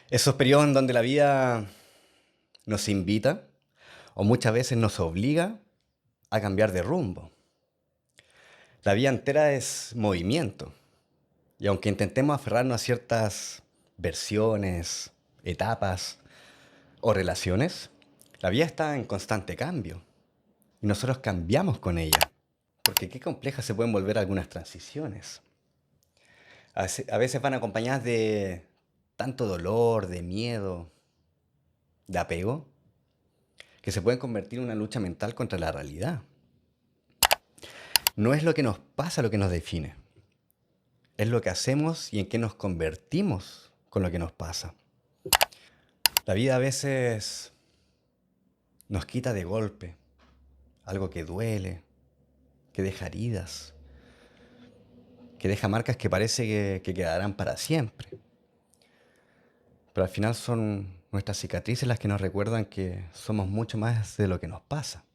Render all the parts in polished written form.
Esos periodos en donde la vida nos invita o muchas veces nos obliga a cambiar de rumbo. La vida entera es movimiento y aunque intentemos aferrarnos a ciertas versiones, etapas o relaciones, la vida está en constante cambio y nosotros cambiamos con ella. Porque qué complejas se pueden volver algunas transiciones. A veces van acompañadas de tanto dolor, de miedo, de apego, que se pueden convertir en una lucha mental contra la realidad. No es lo que nos pasa lo que nos define, es lo que hacemos y en qué nos convertimos con lo que nos pasa. La vida a veces nos quita de golpe algo que duele, que deja heridas, que deja marcas que parece que quedarán para siempre. Pero al final son nuestras cicatrices las que nos recuerdan que somos mucho más de lo que nos pasa.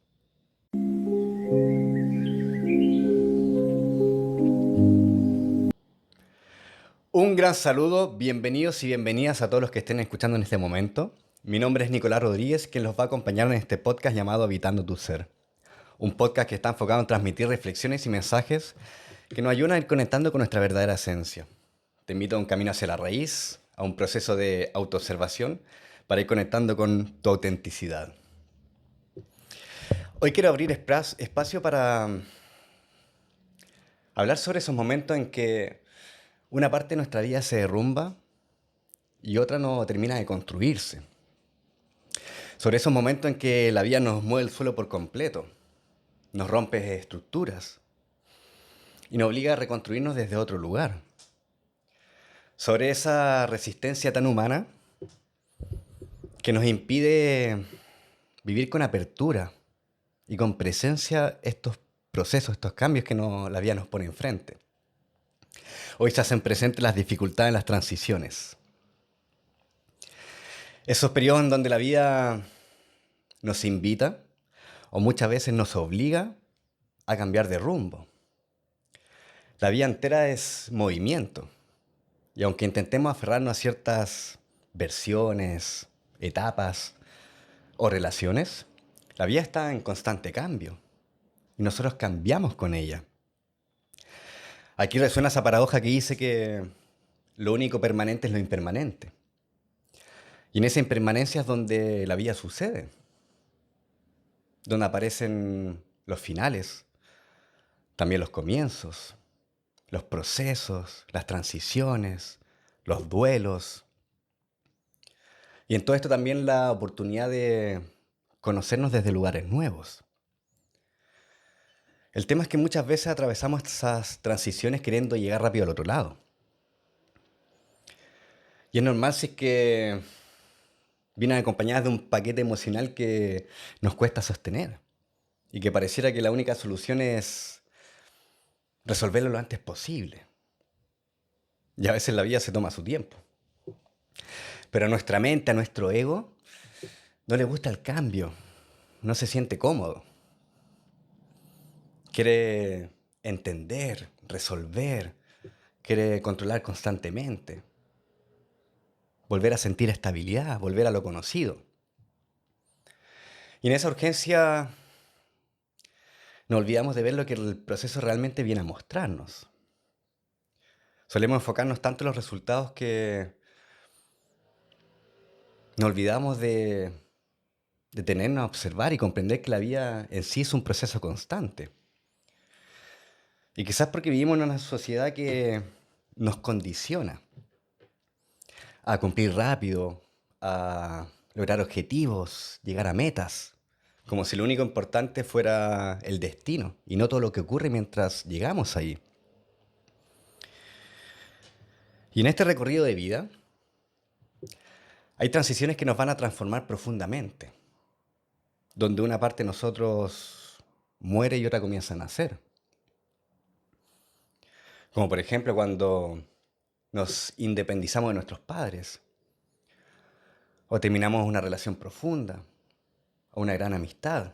Un gran saludo, bienvenidos y bienvenidas a todos los que estén escuchando en este momento. Mi nombre es Nicolás Rodríguez, quien los va a acompañar en este podcast llamado Habitando tu Ser. Un podcast que está enfocado en transmitir reflexiones y mensajes que nos ayudan a ir conectando con nuestra verdadera esencia. Te invito a un camino hacia la raíz, a un proceso de autoobservación para ir conectando con tu autenticidad. Hoy quiero abrir espacio para hablar sobre esos momentos en que una parte de nuestra vida se derrumba y otra no termina de construirse. Sobre esos momentos en que la vida nos mueve el suelo por completo, nos rompe estructuras y nos obliga a reconstruirnos desde otro lugar. Sobre esa resistencia tan humana que nos impide vivir con apertura y con presencia estos procesos, estos cambios que la vida nos pone enfrente. Hoy se hacen presentes las dificultades en las transiciones. Esos periodos en donde la vida nos invita o muchas veces nos obliga a cambiar de rumbo. La vida entera es movimiento y aunque intentemos aferrarnos a ciertas versiones, etapas o relaciones, la vida está en constante cambio y nosotros cambiamos con ella. Aquí resuena esa paradoja que dice que lo único permanente es lo impermanente. Y en esa impermanencia es donde la vida sucede, donde aparecen los finales, también los comienzos, los procesos, las transiciones, los duelos. Y en todo esto también la oportunidad de conocernos desde lugares nuevos. El tema es que muchas veces atravesamos esas transiciones queriendo llegar rápido al otro lado. Y es normal si es que vienen acompañadas de un paquete emocional que nos cuesta sostener y que pareciera que la única solución es resolverlo lo antes posible. Y a veces la vida se toma su tiempo. Pero a nuestra mente, a nuestro ego, no le gusta el cambio, no se siente cómodo. Quiere entender, resolver, quiere controlar constantemente, volver a sentir estabilidad, volver a lo conocido. Y en esa urgencia nos olvidamos de ver lo que el proceso realmente viene a mostrarnos. Solemos enfocarnos tanto en los resultados que nos olvidamos de detenernos a observar y comprender que la vida en sí es un proceso constante. Y quizás porque vivimos en una sociedad que nos condiciona a cumplir rápido, a lograr objetivos, llegar a metas, como si lo único importante fuera el destino y no todo lo que ocurre mientras llegamos ahí. Y en este recorrido de vida hay transiciones que nos van a transformar profundamente, donde una parte de nosotros muere y otra comienza a nacer. Como por ejemplo cuando nos independizamos de nuestros padres, o terminamos una relación profunda, o una gran amistad.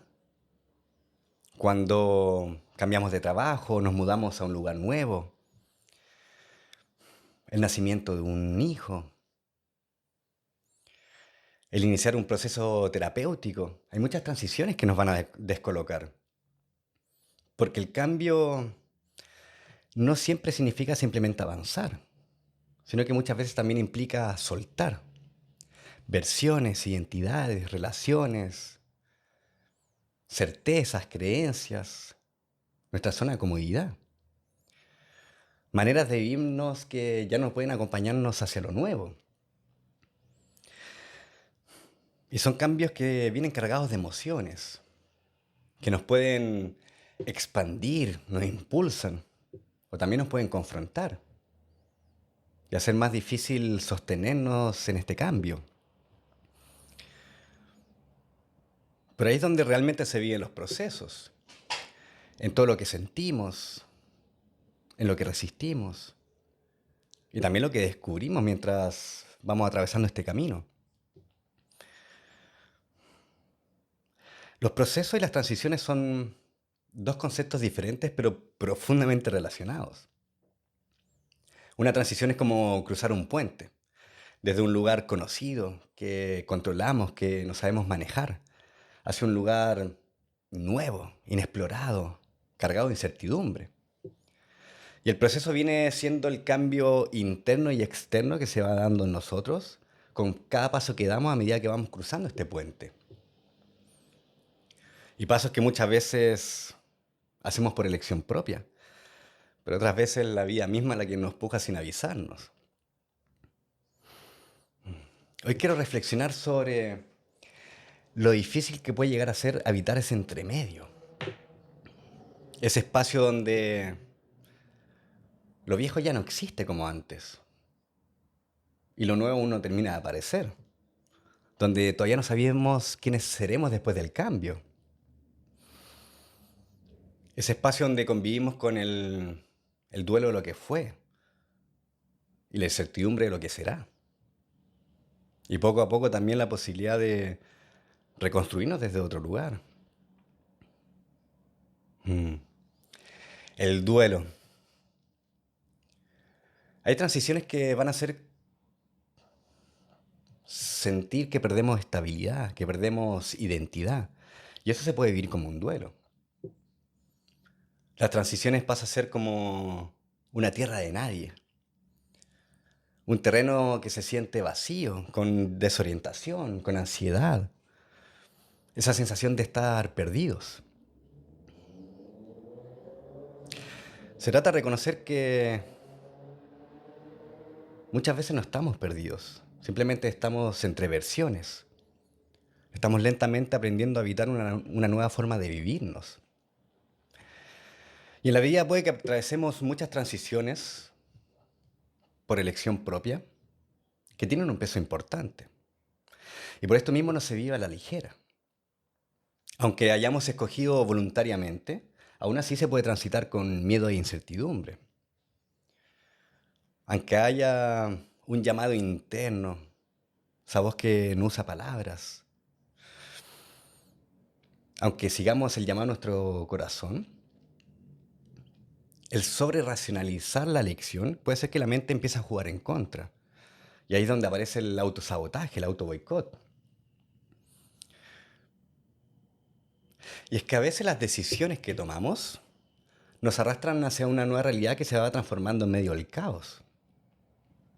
Cuando cambiamos de trabajo, nos mudamos a un lugar nuevo, el nacimiento de un hijo, el iniciar un proceso terapéutico. Hay muchas transiciones que nos van a descolocar, porque el cambio no siempre significa simplemente avanzar, sino que muchas veces también implica soltar versiones, identidades, relaciones, certezas, creencias, nuestra zona de comodidad, maneras de vivirnos que ya no pueden acompañarnos hacia lo nuevo. Y son cambios que vienen cargados de emociones, que nos pueden expandir, nos impulsan, o también nos pueden confrontar y hacer más difícil sostenernos en este cambio. Pero ahí es donde realmente se viven los procesos, en todo lo que sentimos, en lo que resistimos y también lo que descubrimos mientras vamos atravesando este camino. Los procesos y las transiciones son dos conceptos diferentes pero profundamente relacionados. Una transición es como cruzar un puente, desde un lugar conocido, que controlamos, que no sabemos manejar, hacia un lugar nuevo, inexplorado, cargado de incertidumbre. Y el proceso viene siendo el cambio interno y externo que se va dando en nosotros con cada paso que damos a medida que vamos cruzando este puente. Y pasos que muchas veces hacemos por elección propia, pero otras veces la vida misma es la que nos empuja sin avisarnos. Hoy quiero reflexionar sobre lo difícil que puede llegar a ser habitar ese entremedio, ese espacio donde lo viejo ya no existe como antes y lo nuevo aún no termina de aparecer, donde todavía no sabemos quiénes seremos después del cambio. Ese espacio donde convivimos con el duelo de lo que fue y la incertidumbre de lo que será. Y poco a poco también la posibilidad de reconstruirnos desde otro lugar. Mm. El duelo. Hay transiciones que van a hacer sentir que perdemos estabilidad, que perdemos identidad. Y eso se puede vivir como un duelo. Las transiciones pasan a ser como una tierra de nadie. Un terreno que se siente vacío, con desorientación, con ansiedad. Esa sensación de estar perdidos. Se trata de reconocer que muchas veces no estamos perdidos. Simplemente estamos entre versiones. Estamos lentamente aprendiendo a habitar una nueva forma de vivirnos. Y en la vida puede que atravesemos muchas transiciones por elección propia que tienen un peso importante. Y por esto mismo no se vive a la ligera. Aunque hayamos escogido voluntariamente, aún así se puede transitar con miedo e incertidumbre. Aunque haya un llamado interno, esa voz que no usa palabras, aunque sigamos el llamado a nuestro corazón, el sobre racionalizar la elección puede ser que la mente empiece a jugar en contra. Y ahí es donde aparece el autosabotaje, el autoboicot. Y es que a veces las decisiones que tomamos nos arrastran hacia una nueva realidad que se va transformando en medio del caos.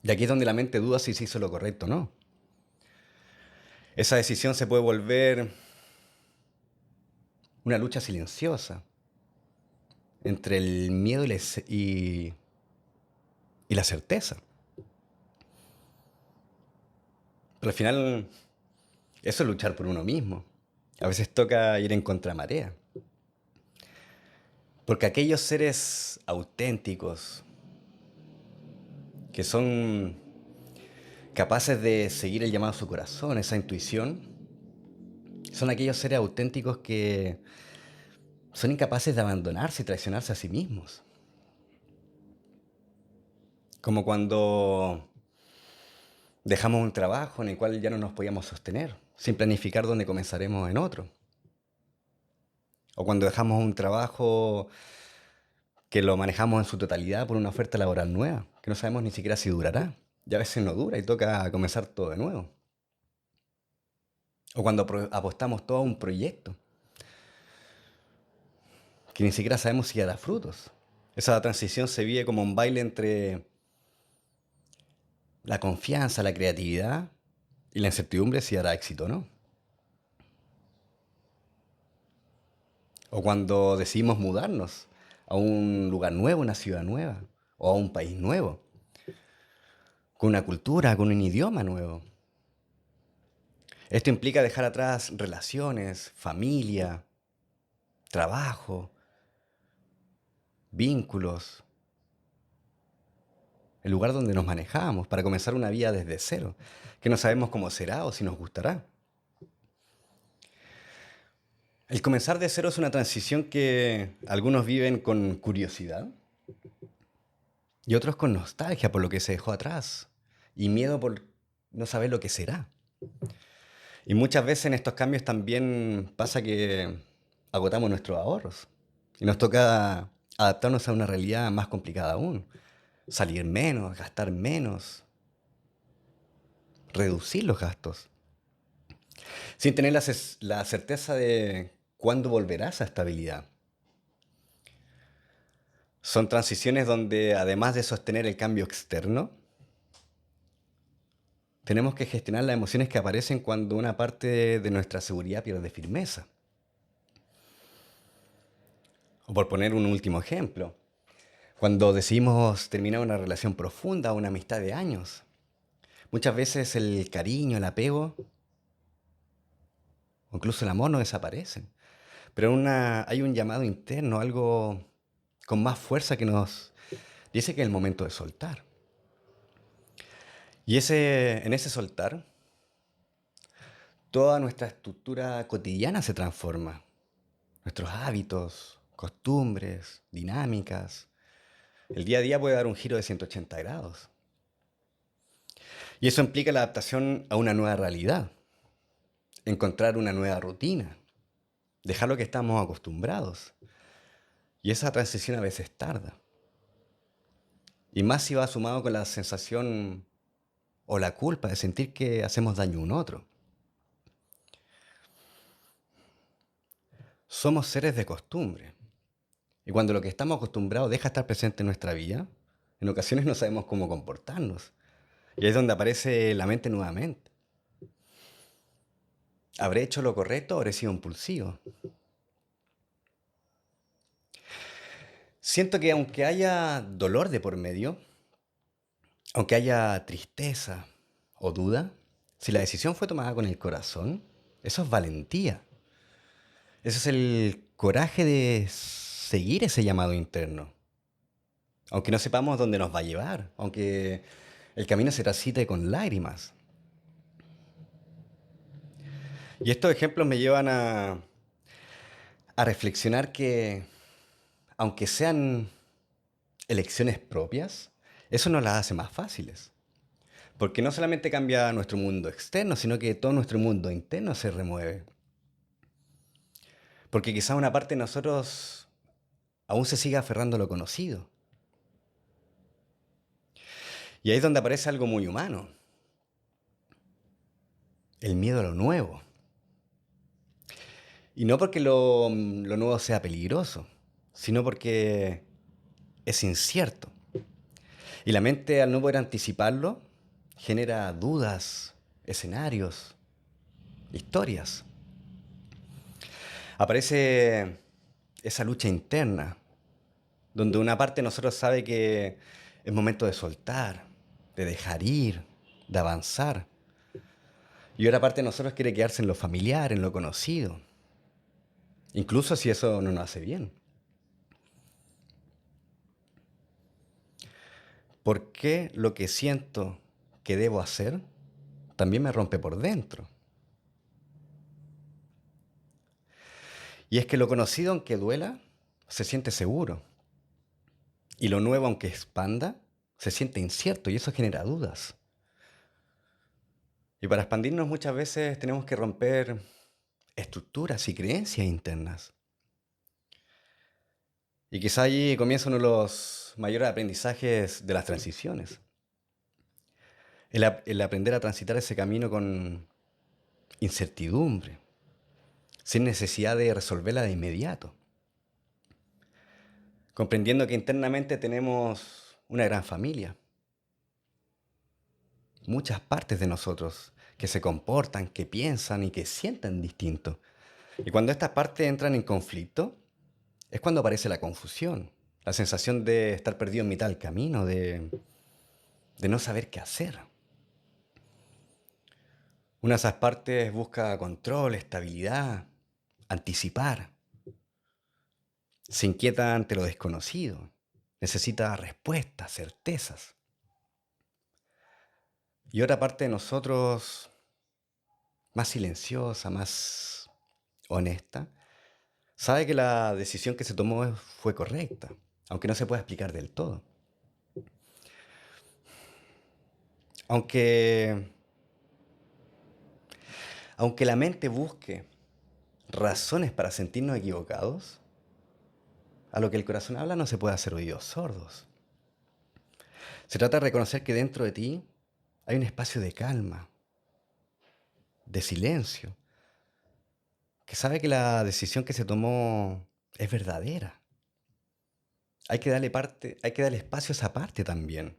Y aquí es donde la mente duda si se hizo lo correcto o no. Esa decisión se puede volver una lucha silenciosa entre el miedo y la certeza. Pero al final, eso es luchar por uno mismo. A veces toca ir en contramarea. Porque aquellos seres auténticos que son capaces de seguir el llamado a su corazón, esa intuición, son aquellos seres auténticos que son incapaces de abandonarse y traicionarse a sí mismos. Como cuando dejamos un trabajo en el cual ya no nos podíamos sostener, sin planificar dónde comenzaremos en otro. O cuando dejamos un trabajo que lo manejamos en su totalidad por una oferta laboral nueva, que no sabemos ni siquiera si durará. Y a veces no dura y toca comenzar todo de nuevo. O cuando apostamos todo a un proyecto que ni siquiera sabemos si dará frutos. Esa transición se vive como un baile entre la confianza, la creatividad y la incertidumbre si dará éxito o no. O cuando decidimos mudarnos a un lugar nuevo, una ciudad nueva, o a un país nuevo, con una cultura, con un idioma nuevo. Esto implica dejar atrás relaciones, familia, trabajo, vínculos, el lugar donde nos manejamos para comenzar una vida desde cero, que no sabemos cómo será o si nos gustará. El comenzar de cero es una transición que algunos viven con curiosidad y otros con nostalgia por lo que se dejó atrás y miedo por no saber lo que será. Y muchas veces en estos cambios también pasa que agotamos nuestros ahorros y nos toca adaptarnos a una realidad más complicada aún. Salir menos, gastar menos, reducir los gastos, sin tener la certeza de cuándo volverá esa estabilidad. Son transiciones donde, además de sostener el cambio externo, tenemos que gestionar las emociones que aparecen cuando una parte de nuestra seguridad pierde firmeza. O por poner un último ejemplo, cuando decidimos terminar una relación profunda, una amistad de años, muchas veces el cariño, el apego, o incluso el amor no desaparecen. Pero hay un llamado interno, algo con más fuerza que nos dice que es el momento de soltar. Y en ese soltar, toda nuestra estructura cotidiana se transforma. Nuestros hábitos, costumbres, dinámicas. El día a día puede dar un giro de 180 grados. Y eso implica la adaptación a una nueva realidad, encontrar una nueva rutina, dejar lo que estamos acostumbrados. Y esa transición a veces tarda. Y más si va sumado con la sensación o la culpa de sentir que hacemos daño a un otro. Somos seres de costumbre. Y cuando lo que estamos acostumbrados deja de estar presente en nuestra vida, en ocasiones no sabemos cómo comportarnos. Y ahí es donde aparece la mente nuevamente. ¿Habré hecho lo correcto o habré sido impulsivo? Siento que aunque haya dolor de por medio, aunque haya tristeza o duda, si la decisión fue tomada con el corazón, eso es valentía. Eso es el coraje de seguir ese llamado interno. Aunque no sepamos dónde nos va a llevar, aunque el camino se transite con lágrimas. Y estos ejemplos me llevan a reflexionar que, aunque sean elecciones propias, eso nos las hace más fáciles. Porque no solamente cambia nuestro mundo externo, sino que todo nuestro mundo interno se remueve. Porque quizá una parte de nosotros aún se siga aferrando a lo conocido. Y ahí es donde aparece algo muy humano. El miedo a lo nuevo. Y no porque lo nuevo sea peligroso, sino porque es incierto. Y la mente, al no poder anticiparlo, genera dudas, escenarios, historias. Aparece esa lucha interna, donde una parte de nosotros sabe que es momento de soltar, de dejar ir, de avanzar. Y otra parte de nosotros quiere quedarse en lo familiar, en lo conocido, incluso si eso no nos hace bien. ¿Por qué lo que siento que debo hacer también me rompe por dentro? Y es que lo conocido, aunque duela, se siente seguro. Y lo nuevo, aunque expanda, se siente incierto y eso genera dudas. Y para expandirnos muchas veces tenemos que romper estructuras y creencias internas. Y quizá allí comienza uno de los mayores aprendizajes de las transiciones. El aprender a transitar ese camino con incertidumbre, sin necesidad de resolverla de inmediato, comprendiendo que internamente tenemos una gran familia, muchas partes de nosotros que se comportan, que piensan y que sienten distinto. Y cuando estas partes entran en conflicto, es cuando aparece la confusión, la sensación de estar perdido en mitad del camino, de no saber qué hacer. Una de esas partes busca control, estabilidad, anticipar. Se inquieta ante lo desconocido. Necesita respuestas, certezas. Y otra parte de nosotros, más silenciosa, más honesta, sabe que la decisión que se tomó fue correcta, aunque no se pueda explicar del todo. Aunque, aunque la mente busque razones para sentirnos equivocados, a lo que el corazón habla no se puede hacer oídos sordos. Se trata de reconocer que dentro de ti hay un espacio de calma, de silencio, que sabe que la decisión que se tomó es verdadera. Hay que darle espacio a esa parte también.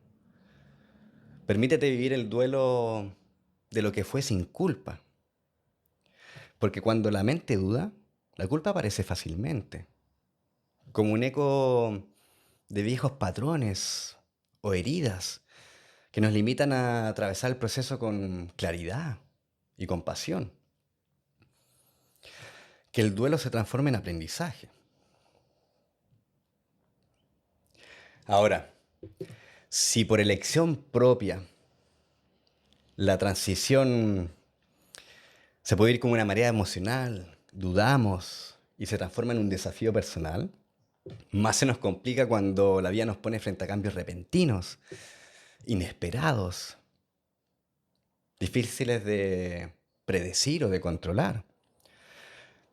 Permítete vivir el duelo de lo que fue sin culpa, porque cuando la mente duda, la culpa aparece fácilmente, como un eco de viejos patrones o heridas que nos limitan a atravesar el proceso con claridad y compasión. Que el duelo se transforme en aprendizaje. Ahora, si por elección propia la transición se puede ir como una marea emocional, dudamos y se transforma en un desafío personal, más se nos complica cuando la vida nos pone frente a cambios repentinos, inesperados, difíciles de predecir o de controlar,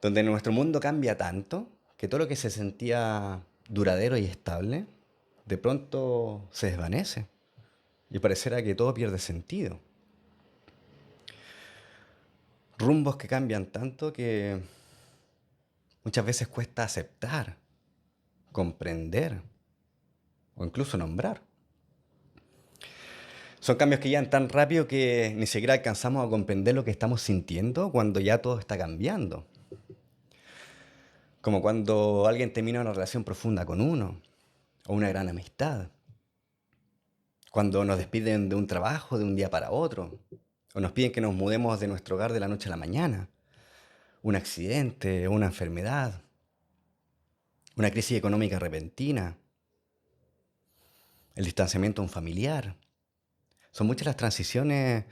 donde nuestro mundo cambia tanto que todo lo que se sentía duradero y estable, de pronto se desvanece y parecerá que todo pierde sentido. Rumbos que cambian tanto que muchas veces cuesta aceptar, comprender o incluso nombrar. Son cambios que llegan tan rápido que ni siquiera alcanzamos a comprender lo que estamos sintiendo cuando ya todo está cambiando. Como cuando alguien termina una relación profunda con uno o una gran amistad. Cuando nos despiden de un trabajo de un día para otro. O nos piden que nos mudemos de nuestro hogar de la noche a la mañana. Un accidente, una enfermedad, una crisis económica repentina, el distanciamiento de un familiar. Son muchas las transiciones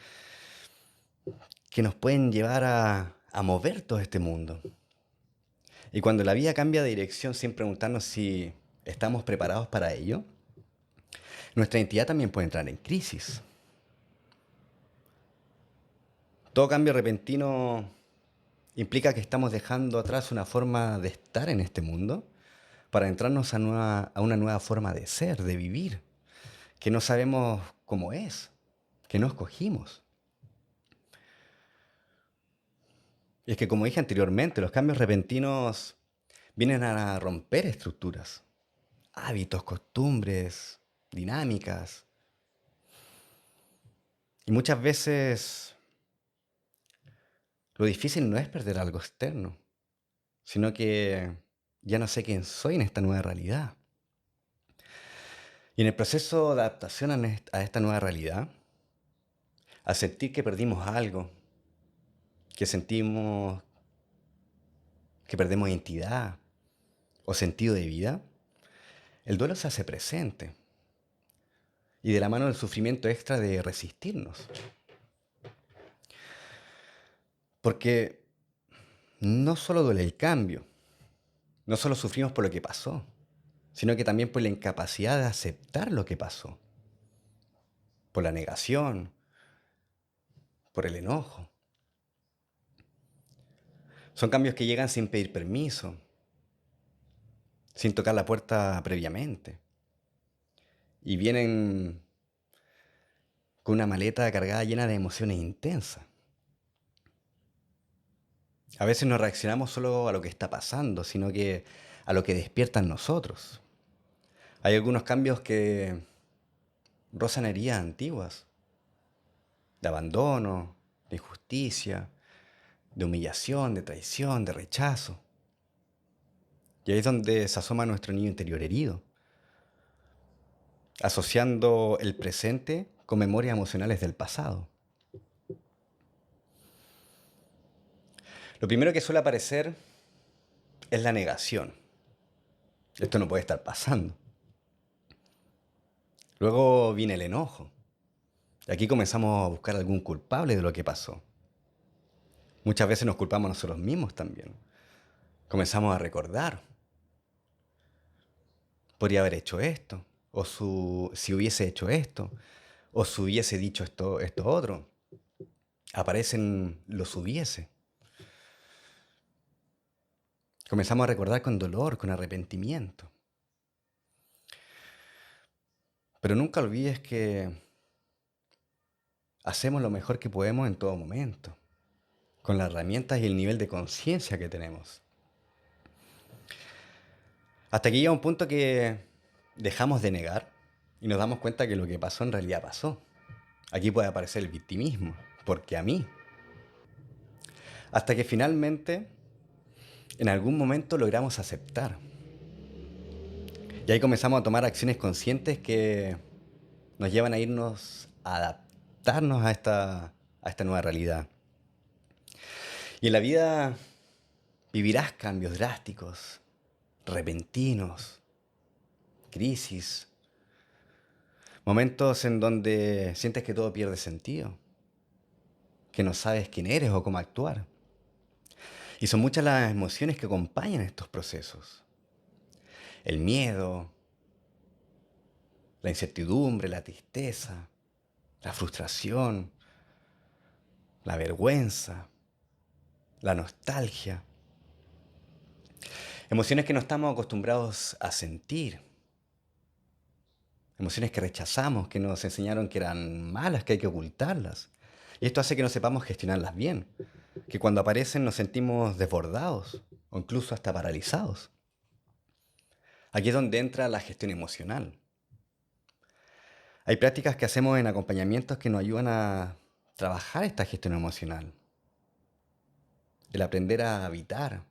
que nos pueden llevar a mover todo este mundo. Y cuando la vida cambia de dirección sin preguntarnos si estamos preparados para ello, nuestra identidad también puede entrar en crisis. Todo cambio repentino implica que estamos dejando atrás una forma de estar en este mundo para entrarnos a una nueva forma de ser, de vivir, que no sabemos cómo es, que no escogimos. Y es que, como dije anteriormente, los cambios repentinos vienen a romper estructuras, hábitos, costumbres, dinámicas. Y muchas veces lo difícil no es perder algo externo, sino que ya no sé quién soy en esta nueva realidad. Y en el proceso de adaptación a esta nueva realidad, al sentir que perdimos algo, que sentimos que perdemos identidad o sentido de vida, el duelo se hace presente y de la mano del sufrimiento extra de resistirnos. Porque no solo duele el cambio, no solo sufrimos por lo que pasó, sino que también por la incapacidad de aceptar lo que pasó, por la negación, por el enojo. Son cambios que llegan sin pedir permiso, sin tocar la puerta previamente, y vienen con una maleta cargada llena de emociones intensas. A veces no reaccionamos solo a lo que está pasando, sino que a lo que despierta en nosotros. Hay algunos cambios que rozan heridas antiguas, de abandono, de injusticia, de humillación, de traición, de rechazo. Y ahí es donde se asoma nuestro niño interior herido, asociando el presente con memorias emocionales del pasado. Lo primero que suele aparecer es la negación. Esto no puede estar pasando. Luego viene el enojo. Y aquí comenzamos a buscar algún culpable de lo que pasó. Muchas veces nos culpamos a nosotros mismos también. Comenzamos a recordar. Podría haber hecho esto. O si hubiese hecho esto. O si hubiese dicho esto otro. Aparecen los hubiese. Comenzamos a recordar con dolor, con arrepentimiento. Pero nunca olvides que hacemos lo mejor que podemos en todo momento, con las herramientas y el nivel de conciencia que tenemos. Hasta que llega un punto que dejamos de negar y nos damos cuenta que lo que pasó en realidad pasó. Aquí puede aparecer el victimismo, porque a mí. Hasta que finalmente, en algún momento logramos aceptar. Y ahí comenzamos a tomar acciones conscientes que nos llevan a irnos a adaptarnos a esta nueva realidad. Y en la vida vivirás cambios drásticos, repentinos, crisis, momentos en donde sientes que todo pierde sentido, que no sabes quién eres o cómo actuar. Y son muchas las emociones que acompañan estos procesos. El miedo, la incertidumbre, la tristeza, la frustración, la vergüenza, la nostalgia. Emociones que no estamos acostumbrados a sentir. Emociones que rechazamos, que nos enseñaron que eran malas, que hay que ocultarlas. Y esto hace que no sepamos gestionarlas bien. Que cuando aparecen nos sentimos desbordados o incluso hasta paralizados. Aquí es donde entra la gestión emocional. Hay prácticas que hacemos en acompañamientos que nos ayudan a trabajar esta gestión emocional. El aprender a habitar,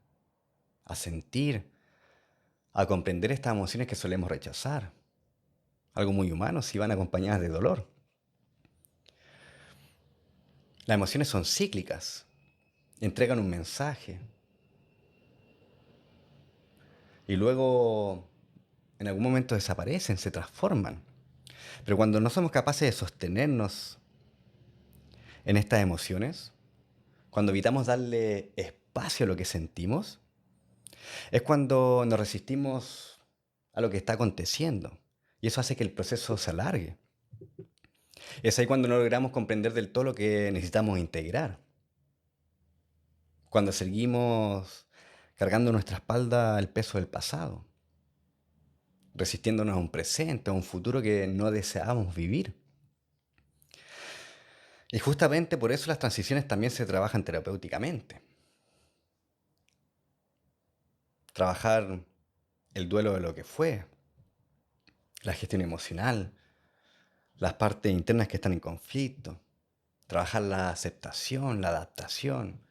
a sentir, a comprender estas emociones que solemos rechazar. Algo muy humano si van acompañadas de dolor. Las emociones son cíclicas, entregan un mensaje y luego en algún momento desaparecen, se transforman. Pero cuando no somos capaces de sostenernos en estas emociones, cuando evitamos darle espacio a lo que sentimos, es cuando nos resistimos a lo que está aconteciendo. Y eso hace que el proceso se alargue. Es ahí cuando no logramos comprender del todo lo que necesitamos integrar. Cuando seguimos cargando en nuestra espalda el peso del pasado, resistiéndonos a un presente, a un futuro que no deseábamos vivir. Y justamente por eso las transiciones también se trabajan terapéuticamente. Trabajar el duelo de lo que fue, la gestión emocional, las partes internas que están en conflicto, trabajar la aceptación, la adaptación,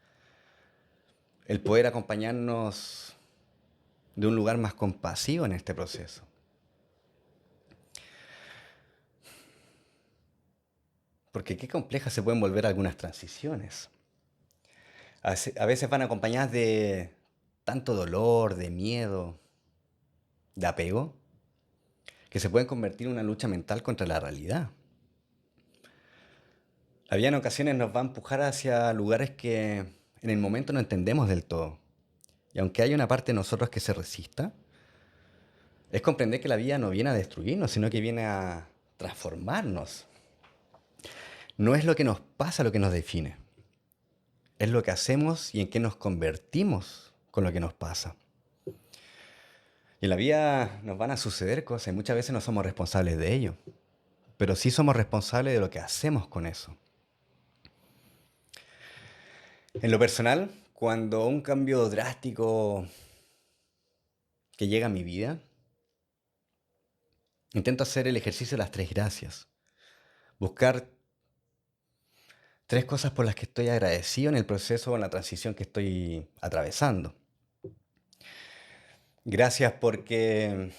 el poder acompañarnos de un lugar más compasivo en este proceso. Porque qué complejas se pueden volver algunas transiciones. A veces van acompañadas de tanto dolor, de miedo, de apego, que se pueden convertir en una lucha mental contra la realidad. La vida en ocasiones nos va a empujar hacia lugares que en el momento no entendemos del todo. Y aunque hay una parte de nosotros que se resista, es comprender que la vida no viene a destruirnos, sino que viene a transformarnos. No es lo que nos pasa lo que nos define. Es lo que hacemos y en qué nos convertimos con lo que nos pasa. Y en la vida nos van a suceder cosas y muchas veces no somos responsables de ello. Pero sí somos responsables de lo que hacemos con eso. En lo personal, Cuando un cambio drástico que llega a mi vida, intento hacer el ejercicio de las tres gracias. Buscar tres cosas por las que estoy agradecido en el proceso o en la transición que estoy atravesando. Gracias porque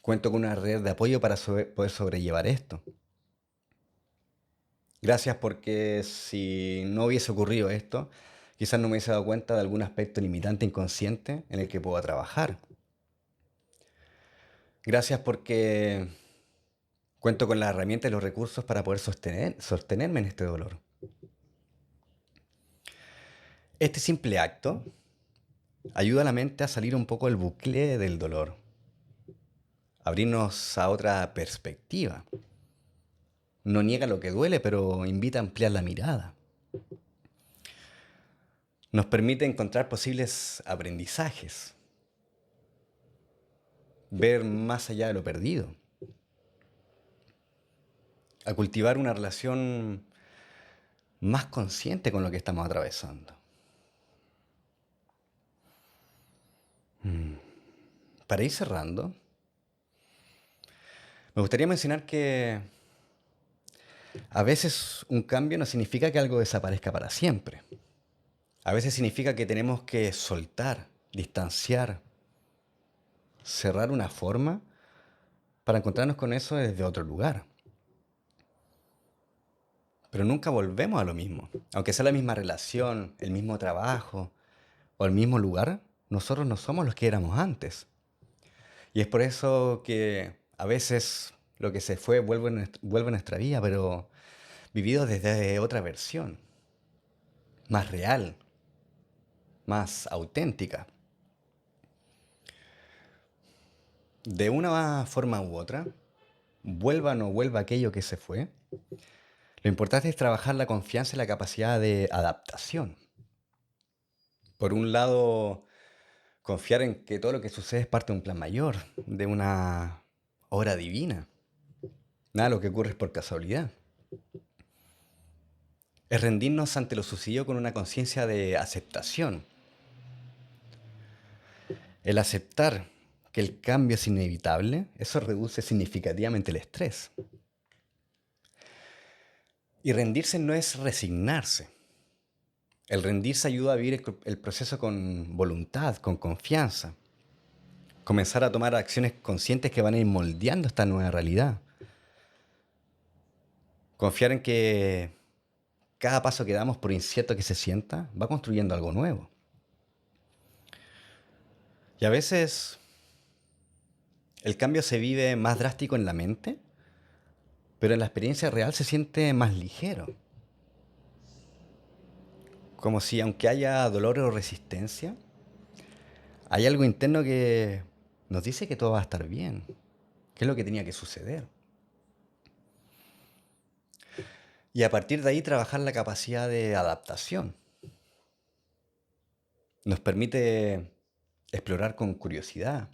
cuento con una red de apoyo para poder sobrellevar esto. Gracias porque si no hubiese ocurrido esto, quizás no me hubiese dado cuenta de algún aspecto limitante inconsciente en el que puedo trabajar. Gracias porque cuento con las herramientas y los recursos para poder sostenerme en este dolor. Este simple acto ayuda a la mente a salir un poco del bucle del dolor, abrirnos a otra perspectiva. No niega lo que duele, pero invita a ampliar la mirada. Nos permite encontrar posibles aprendizajes, ver más allá de lo perdido, a cultivar una relación más consciente con lo que estamos atravesando. Para ir cerrando, me gustaría mencionar que a veces un cambio no significa que algo desaparezca para siempre. A veces significa que tenemos que soltar, distanciar, cerrar una forma para encontrarnos con eso desde otro lugar. Pero nunca volvemos a lo mismo. Aunque sea la misma relación, el mismo trabajo o el mismo lugar, nosotros no somos los que éramos antes. Y es por eso que a veces lo que se fue vuelve a nuestra vida, pero vivido desde otra versión, más real, más auténtica. De una forma u otra, vuelva o no vuelva aquello que se fue, lo importante es trabajar la confianza y la capacidad de adaptación. Por un lado, confiar en que todo lo que sucede es parte de un plan mayor, de una obra divina. Nada de lo que ocurre es por casualidad. Es rendirnos ante lo sucedido con una conciencia de aceptación. El aceptar que el cambio es inevitable, eso reduce significativamente el estrés. Y rendirse no es resignarse. El rendirse ayuda a vivir el proceso con voluntad, con confianza. Comenzar a tomar acciones conscientes que van a ir moldeando esta nueva realidad. Confiar en que cada paso que damos, por incierto que se sienta, va construyendo algo nuevo. Y a veces el cambio se vive más drástico en la mente, pero en la experiencia real se siente más ligero. Como si aunque haya dolor o resistencia, hay algo interno que nos dice que todo va a estar bien, que es lo que tenía que suceder. Y a partir de ahí trabajar la capacidad de adaptación. Nos permite explorar con curiosidad,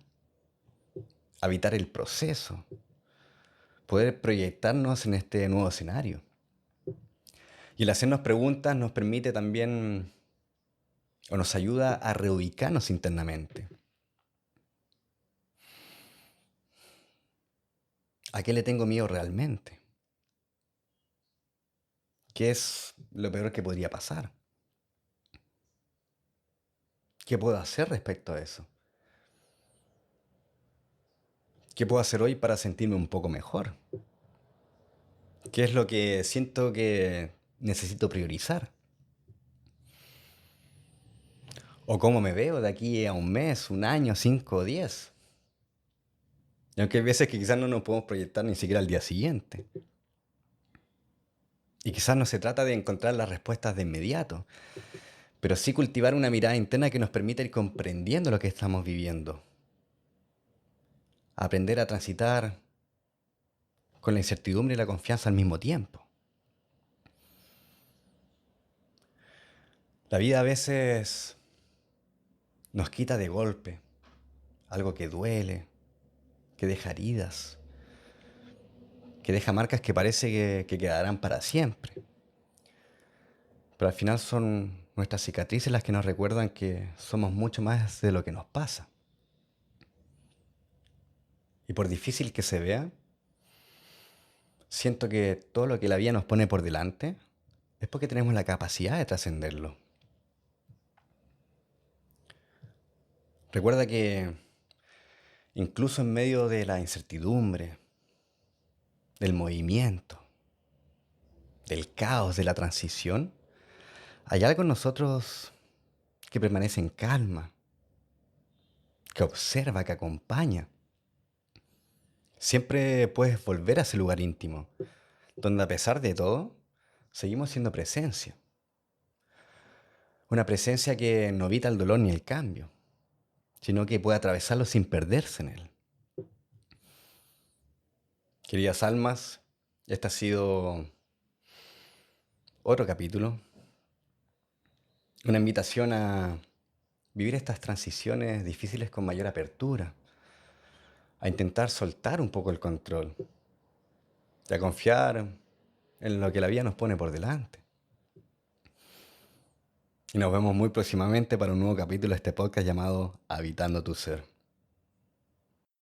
habitar el proceso, poder proyectarnos en este nuevo escenario. Y el hacernos preguntas nos permite también, o nos ayuda a reubicarnos internamente. ¿A qué le tengo miedo realmente? ¿Qué es lo peor que podría pasar? ¿Qué puedo hacer respecto a eso? ¿Qué puedo hacer hoy para sentirme un poco mejor? ¿Qué es lo que siento que necesito priorizar? ¿O cómo me veo de aquí a un mes, un año, 5 o 10? Y aunque hay veces que quizás no nos podemos proyectar ni siquiera al día siguiente. Y quizás no se trata de encontrar las respuestas de inmediato, pero sí cultivar una mirada interna que nos permita ir comprendiendo lo que estamos viviendo. Aprender a transitar con la incertidumbre y la confianza al mismo tiempo. La vida a veces nos quita de golpe algo que duele, que deja heridas, que deja marcas que parece que quedarán para siempre. Pero al final son nuestras cicatrices las que nos recuerdan que somos mucho más de lo que nos pasa. Y por difícil que se vea, siento que todo lo que la vida nos pone por delante es porque tenemos la capacidad de trascenderlo. Recuerda que incluso en medio de la incertidumbre, del movimiento, del caos, de la transición, hay algo en nosotros que permanece en calma, que observa, que acompaña. Siempre puedes volver a ese lugar íntimo, donde a pesar de todo, seguimos siendo presencia. Una presencia que no evita el dolor ni el cambio, sino que puede atravesarlo sin perderse en él. Queridas almas, este ha sido otro capítulo, una invitación a vivir estas transiciones difíciles con mayor apertura, a intentar soltar un poco el control y a confiar en lo que la vida nos pone por delante. Y nos vemos muy próximamente para un nuevo capítulo de este podcast llamado Habitando tu Ser.